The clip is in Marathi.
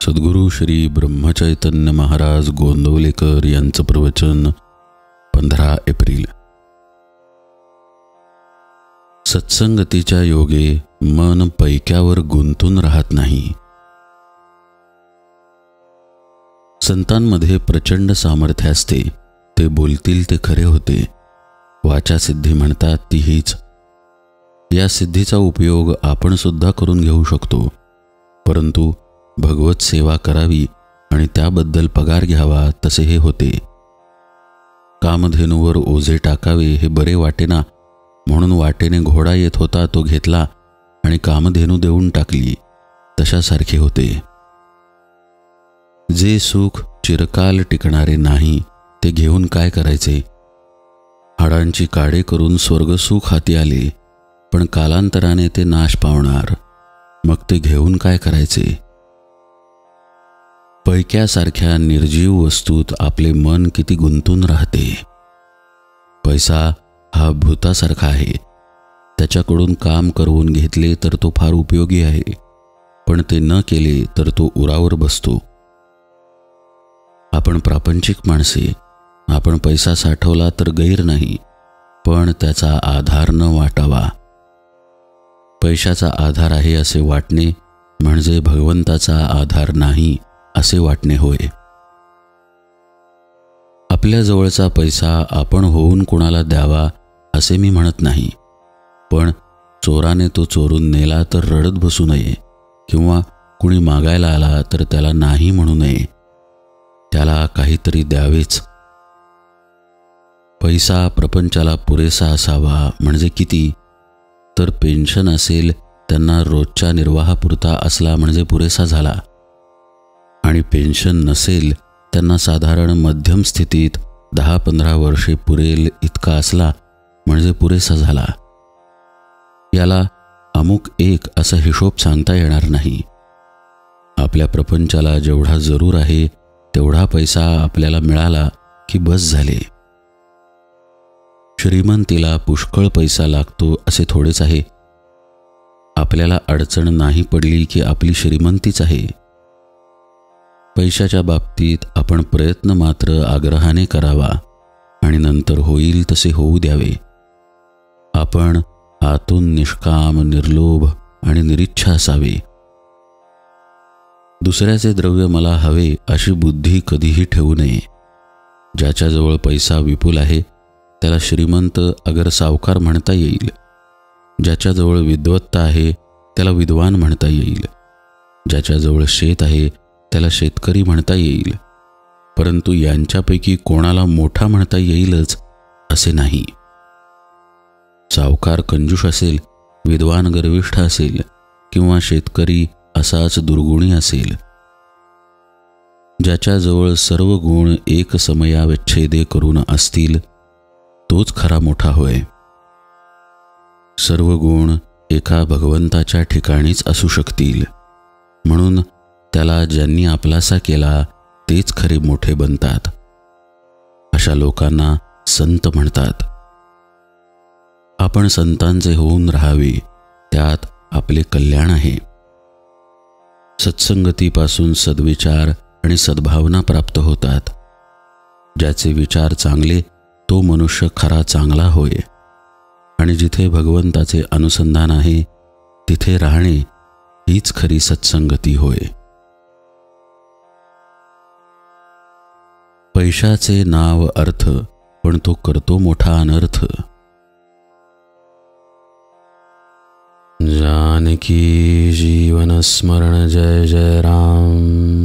सद्गुरू श्री ब्रह्मचैतन्य महाराज गोंदवलेकर यांचं प्रवचन 15 एप्रिल। सत्संगतीच्या योगे मन पैक्यावर गुंतून राहत नाही। संतांमध्ये प्रचंड सामर्थ्य असते, ते बोलतील ते खरे होते। वाचा सिद्धी म्हणतात ती हीच। या सिद्धीचा उपयोग आपण सुद्धा करून घेऊ शकतो, परंतु भगवत सेवा करावी आणि त्याबद्दल पगार घ्यावा तसे हे होते। कामधेनूवर ओझे टाकावे हे बरे वाटेना, म्हणून वाटेने घोडा येत होता तो घेतला आणि कामधेनू देऊन टाकली, तशासारखे होते। जे सुख चिरकाल टिकणारे नाही ते घेऊन काय करायचे? हाडांची काडे करून स्वर्गसुख हाती आले, पण कालांतराने ते नाश पावणार, मग ते घेऊन काय करायचे? पैक्यासारख्या निर्जीव वस्तूत आपले मन किती गुंतून राहते। पैसा हा भूतासारखा आहे, त्याच्याकडून काम करवून घेतले तर तो फार उपयोगी आहे, पण ते न केले तर तो उरावर बसतो। आपण प्रापंचिक माणसे, आपण पैसा साठवला तर गैर नाही, पण त्याचा आधार न वाटावा। पैशाचा आधार आहे असे वाटणे म्हणजे भगवंताचा आधार नाही असे वाटणे होय। आपल्या जवळचा पैसा आपण होऊन कुणाला द्यावा असे मी म्हणत नाही, पण चोराने तो चोरून नेला तर रडत बसू नये, किंवा कुणी मागायला आला तर त्याला नाही म्हणू नये, त्याला काहीतरी द्यावेच। पैसा प्रपंचाला पुरेसा असावा म्हणजे किती? तर पेन्शन असेल त्यांना रोजच्या निर्वाहापुरता असला म्हणजे पुरेसा झाला, आणि पेन्शन नसेल त्यांना साधारण मध्यम स्थितीत 10-15 वर्षे पुरेल इतका असला म्हणजे पुरेसा झाला। याला अमुक एक असा हिशोब सांगता येणार नाही। आपल्या प्रपंचाला जेवढा जरूर आहे तेवढा पैसा आपल्याला मिळाला की बस झाले। श्रीमंतीला पुष्कळ पैसा लागतो असे थोडेच आहे। आपल्याला अडचण नाही पडली की आपली श्रीमंतीच आहे। पैशाच्या बाबतीत आपण प्रयत्न मात्र आग्रहाने करावा आणि नंतर होईल तसे होऊ द्यावे। आपण आतून निष्काम, निर्लोभ आणि निरीच्छा असावे। दुसऱ्याचे द्रव्य मला हवे अशी बुद्धी कधीही ठेवू नये। ज्याच्याजवळ पैसा विपुल आहे त्याला श्रीमंत अगर सावकार म्हणता येईल, ज्याच्याजवळ विद्वत्ता आहे त्याला विद्वान म्हणता येईल, ज्याच्याजवळ शेत आहे त्याला शेतकरी म्हणता येईल, परंतु यांच्यापैकी कोणाला मोठा म्हणता येईलच असे नाही। सावकार कंजूष असेल, विद्वान गर्विष्ठ असेल, किंवा शेतकरी असाच दुर्गुणी असेल। ज्याच्याजवळ सर्व गुण एक समयावच्छेदे करून असतील तोच खरा मोठा होय। सर्व गुण एका भगवंताच्या ठिकाणीच असू शकतील, म्हणून त्याला ज्यांनी आपलासा केला तेच खरे मोठे बनतात। अशा लोकांना संत म्हणतात। आपण संतांचे होऊन राहावे, त्यात आपले कल्याण आहे। सत्संगतीपासून सद्विचार आणि सद्भावना प्राप्त होतात। ज्याचे विचार चांगले तो मनुष्य खरा चांगला होय, आणि जिथे भगवंताचे अनुसंधान आहे तिथे राहणे हीच खरी सत्संगती होय। पैशाचे नाव अर्थ, पण तो करतो मोठा अनर्थ। जानकी जीवन स्मरण जय जय राम।